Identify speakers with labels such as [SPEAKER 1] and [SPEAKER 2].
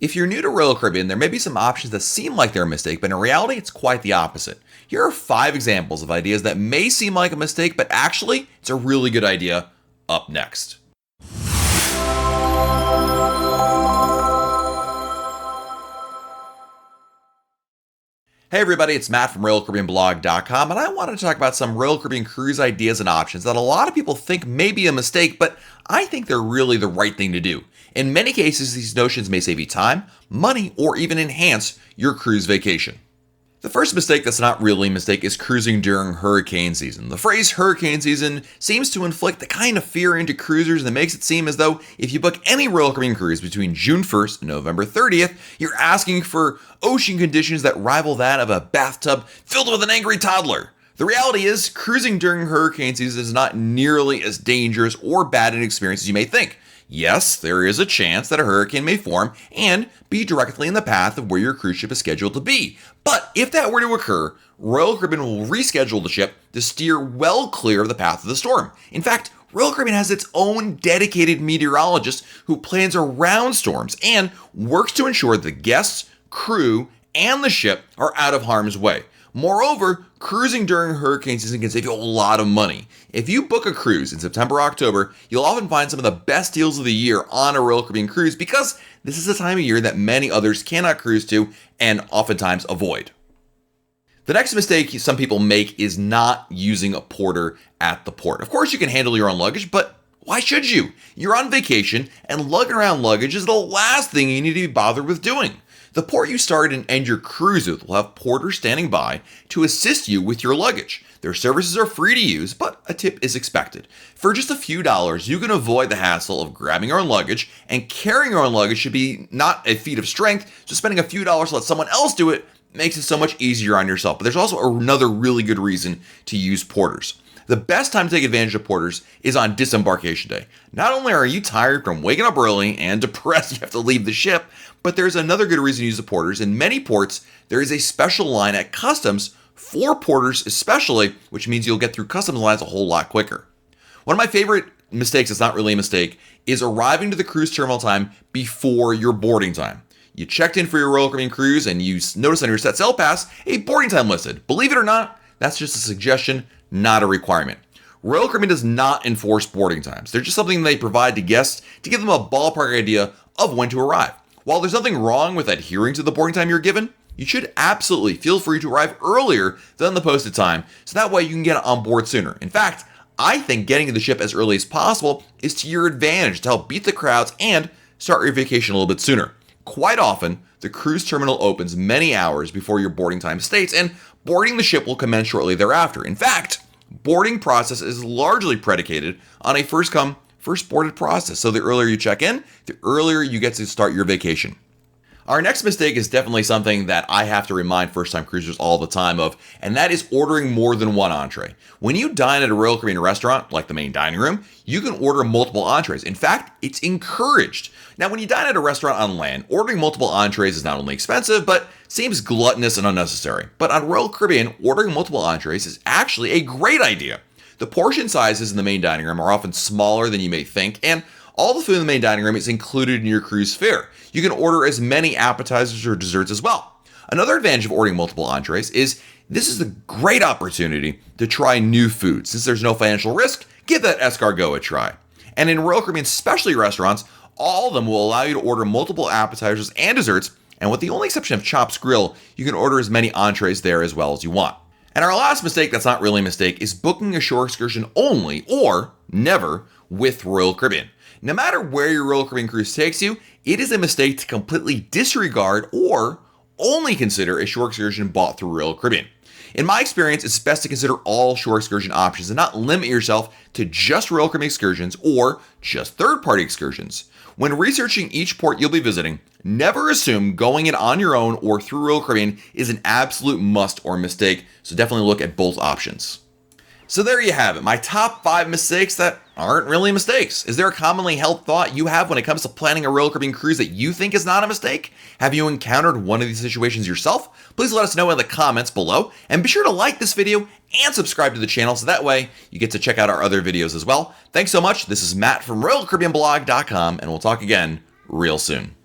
[SPEAKER 1] If you're new to Royal Caribbean, there may be some options that seem like they're a mistake, but in reality, it's quite the opposite. Here are 5 examples of ideas that may seem like a mistake, but actually, it's a really good idea up next. Hey everybody, it's Matt from RoyalCaribbeanBlog.com, and I wanted to talk about some Royal Caribbean cruise ideas and options that a lot of people think may be a mistake, but I think they're really the right thing to do. In many cases, these notions may save you time, money, or even enhance your cruise vacation. The first mistake that's not really a mistake is cruising during hurricane season. The phrase hurricane season seems to inflict the kind of fear into cruisers that makes it seem as though if you book any Royal Caribbean cruise between June 1st and November 30th, you're asking for ocean conditions that rival that of a bathtub filled with an angry toddler. The reality is, cruising during hurricane season is not nearly as dangerous or bad an experience as you may think. Yes, there is a chance that a hurricane may form and be directly in the path of where your cruise ship is scheduled to be. But if that were to occur, Royal Caribbean will reschedule the ship to steer well clear of the path of the storm. In fact, Royal Caribbean has its own dedicated meteorologist who plans around storms and works to ensure the guests, crew, and the ship are out of harm's way. Moreover, cruising during hurricane season can save you a lot of money. If you book a cruise in September or October, you'll often find some of the best deals of the year on a Royal Caribbean cruise because this is a time of year that many others cannot cruise to and oftentimes avoid. The next mistake some people make is not using a porter at the port. Of course, you can handle your own luggage, but why should you? You're on vacation, and lugging around luggage is the last thing you need to be bothered with doing. The port you start and end your cruise with will have porters standing by to assist you with your luggage. Their services are free to use, but a tip is expected. For just a few dollars, you can avoid the hassle of grabbing your own luggage, and carrying your own luggage should be not a feat of strength, so spending a few dollars to let someone else do it makes it so much easier on yourself. But there's also another really good reason to use porters. The best time to take advantage of porters is on disembarkation day. Not only are you tired from waking up early and depressed you have to leave the ship, but there's another good reason to use the porters. In many ports, there is a special line at customs for porters especially, which means you'll get through customs lines a whole lot quicker. One of my favorite mistakes, it's not really a mistake, is arriving to the cruise terminal time before your boarding time. You checked in for your Royal Caribbean cruise and you notice on your set sail pass a boarding time listed. Believe it or not, that's just a suggestion, not a requirement. Royal Caribbean does not enforce boarding times. They're just something they provide to guests to give them a ballpark idea of when to arrive. While there's nothing wrong with adhering to the boarding time you're given, you should absolutely feel free to arrive earlier than the posted time, so that way you can get on board sooner. In fact, I think getting to the ship as early as possible is to your advantage to help beat the crowds and start your vacation a little bit sooner. Quite often, the cruise terminal opens many hours before your boarding time states, and boarding the ship will commence shortly thereafter. In fact, boarding process is largely predicated on a first come, first boarded process. So the earlier you check in, the earlier you get to start your vacation. Our next mistake is definitely something that I have to remind first-time cruisers all the time of, and that is ordering more than one entree. When you dine at a Royal Caribbean restaurant, like the main dining room, you can order multiple entrees. In fact, it's encouraged. Now, when you dine at a restaurant on land, ordering multiple entrees is not only expensive, but seems gluttonous and unnecessary. But on Royal Caribbean, ordering multiple entrees is actually a great idea. The portion sizes in the main dining room are often smaller than you may think, and all the food in the main dining room is included in your cruise fare. You can order as many appetizers or desserts as well. Another advantage of ordering multiple entrees is this is a great opportunity to try new food. Since there's no financial risk, give that escargot a try. And in Royal Caribbean specialty restaurants, all of them will allow you to order multiple appetizers and desserts, and with the only exception of Chops Grill, you can order as many entrees there as well as you want. And our last mistake that's not really a mistake is booking a shore excursion only or never with Royal Caribbean. No matter where your Royal Caribbean cruise takes you, it is a mistake to completely disregard or only consider a shore excursion bought through Royal Caribbean. In my experience, it's best to consider all shore excursion options and not limit yourself to just Royal Caribbean excursions or just third-party excursions. When researching each port you'll be visiting, never assume going in on your own or through Royal Caribbean is an absolute must or mistake, so definitely look at both options. So there you have it, my top 5 mistakes that aren't really mistakes. Is there a commonly held thought you have when it comes to planning a Royal Caribbean cruise that you think is not a mistake? Have you encountered one of these situations yourself? Please let us know in the comments below, and be sure to like this video and subscribe to the channel so that way you get to check out our other videos as well. Thanks so much. This is Matt from RoyalCaribbeanBlog.com, and we'll talk again real soon.